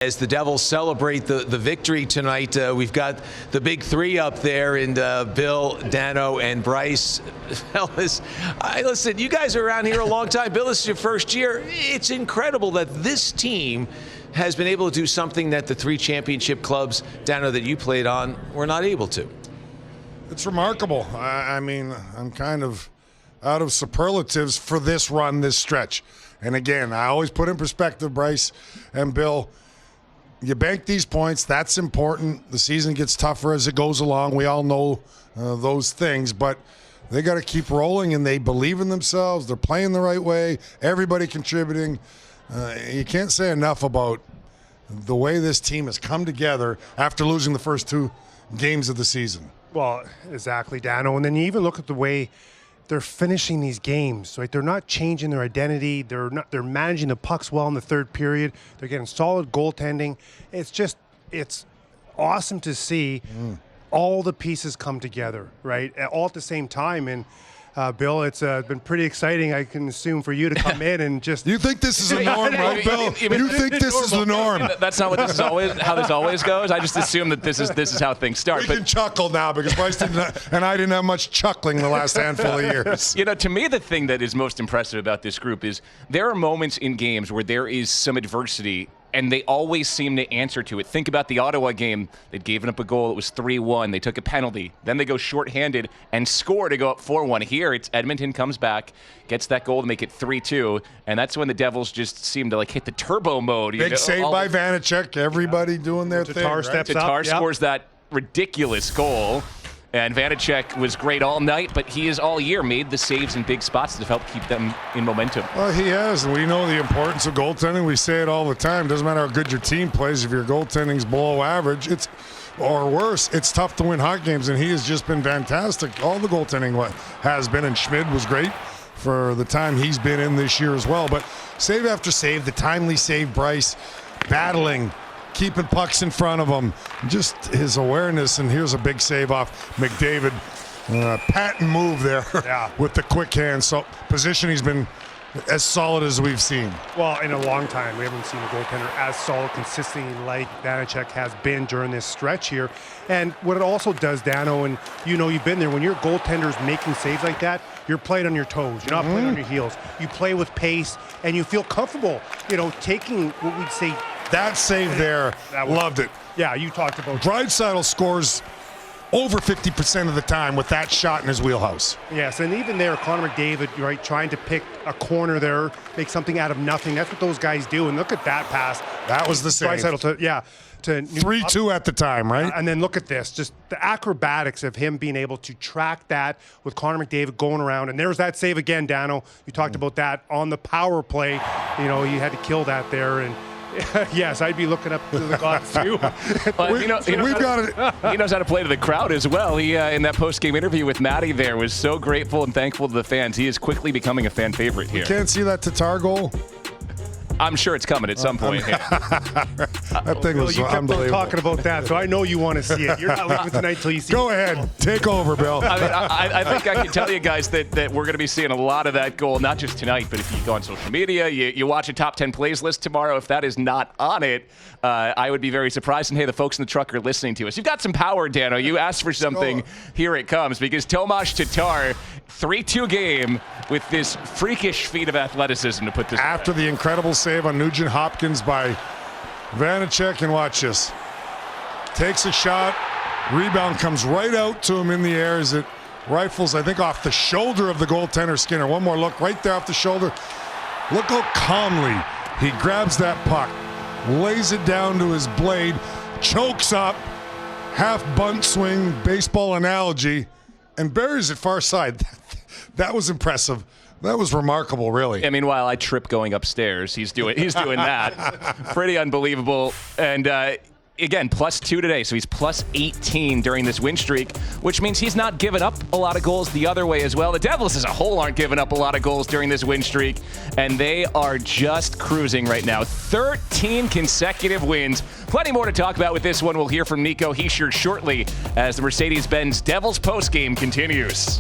As the Devils celebrate the victory tonight, we've got the big three up there, and Bill, Dano, and Bryce. Fellas, listen, you guys are around here a long time. Bill, this is your first year. It's incredible that this team has been able to do something that the three championship clubs, Dano, that you played on, were not able to. It's remarkable. I mean, I'm kind of out of superlatives for this run, this stretch. And again, I always put in perspective, Bryce and Bill, you bank these points. That's important. The season gets tougher as it goes along. We all know those things, but they got to keep rolling, and they believe in themselves. They're playing the right way. Everybody contributing. You can't say enough about the way this team has come together after losing the first two games of the season. Well, exactly, Dano. And then you even look at the way they're finishing these games, right? They're not changing their identity. They're managing the pucks well in the third period. They're getting solid goaltending. It's awesome to see all the pieces come together, right? All at the same time. And Bill, it's been pretty exciting, I can assume, for you to come in and just... You think this is the norm, right, Bill? You think this is the norm? That's not what this is how this always goes. I just assume that this is how things start. We can chuckle now because Bryce and I didn't have much chuckling the last handful of years. You know, to me, the thing that is most impressive about this group is there are moments in games where there is some adversity, and they always seem to answer to it. Think about the Ottawa game. They'd given up a goal. It was 3-1. They took a penalty. Then they go shorthanded and score to go up 4-1. Here, it's Edmonton comes back, gets that goal to make it 3-2, and that's when the Devils just seem to like hit the turbo mode. Big save by Vanecek. Everybody doing their thing. Tatar steps up. Tatar scores that ridiculous goal. And Vanecek was great all night, but he has all year made the saves in big spots that have helped keep them in momentum. Well, he has, and we know the importance of goaltending. We say it all the time. Doesn't matter how good your team plays. If your goaltending's below average, or worse, it's tough to win hockey games, and he has just been fantastic. All the goaltending has been, and Schmid was great for the time he's been in this year as well. But save after save, the timely save, Bryce, battling, keeping pucks in front of him, just his awareness. And here's a big save off McDavid. Patent move there with the quick hand. So position, he's been as solid as we've seen. Well, in a long time, we haven't seen a goaltender as solid consistently like Vanecek has been during this stretch here. And what it also does, Dano, and you know you've been there, when your goaltender's making saves like that, you're playing on your toes. You're not playing on your heels. You play with pace, and you feel comfortable, you know, taking what we'd say. That save there, loved it. Yeah, you talked about Draisaitl scores over 50% of the time with that shot in his wheelhouse. Yes, and even there, Connor McDavid, right, trying to pick a corner there, make something out of nothing. That's what those guys do. And look at that pass. That was the save. Draisaitl to 3-2 at the time, right? And then look at this, just the acrobatics of him being able to track that with Connor McDavid going around. And there's that save again, Dano. You talked about that on the power play. You know, you had to kill that there. And yes, I'd be looking up to the gods too. He knows how to play to the crowd as well. He, in that post-game interview with Matty there, was so grateful and thankful to the fans. He is quickly becoming a fan favorite here. You can't see that Tatar goal? I'm sure it's coming at some point. That thing was you kept unbelievable. on talking about that, so I know you want to see it. You're not leaving tonight until you see it. Go ahead. Take over, Bill. I think I can tell you guys that we're going to be seeing a lot of that goal, not just tonight, but if you go on social media, you watch a top 10 plays list tomorrow, if that is not on it, I would be very surprised. And hey, the folks in the truck are listening to us. You've got some power, Dano. You asked for something. Here it comes, because Tomas Tatar, 3-2 game with this freakish feat of athleticism to put this after the incredible save on Nugent Hopkins by Vanecek, and watch this. Takes a shot, rebound comes right out to him in the air as it rifles, I think, off the shoulder of the goaltender Skinner. One more look right there off the shoulder. Look how calmly he grabs that puck, lays it down to his blade, chokes up, half bunt swing, baseball analogy, and buries it far side. That was impressive. That was remarkable, really. Yeah, meanwhile, I trip going upstairs. He's doing that. Pretty unbelievable. And again, +2 today, so he's +18 during this win streak, which means he's not given up a lot of goals the other way as well. The Devils as a whole aren't giving up a lot of goals during this win streak, and they are just cruising right now. 13 consecutive wins. Plenty more to talk about with this one. We'll hear from Nico Hischier shortly as the Mercedes-Benz Devils postgame continues.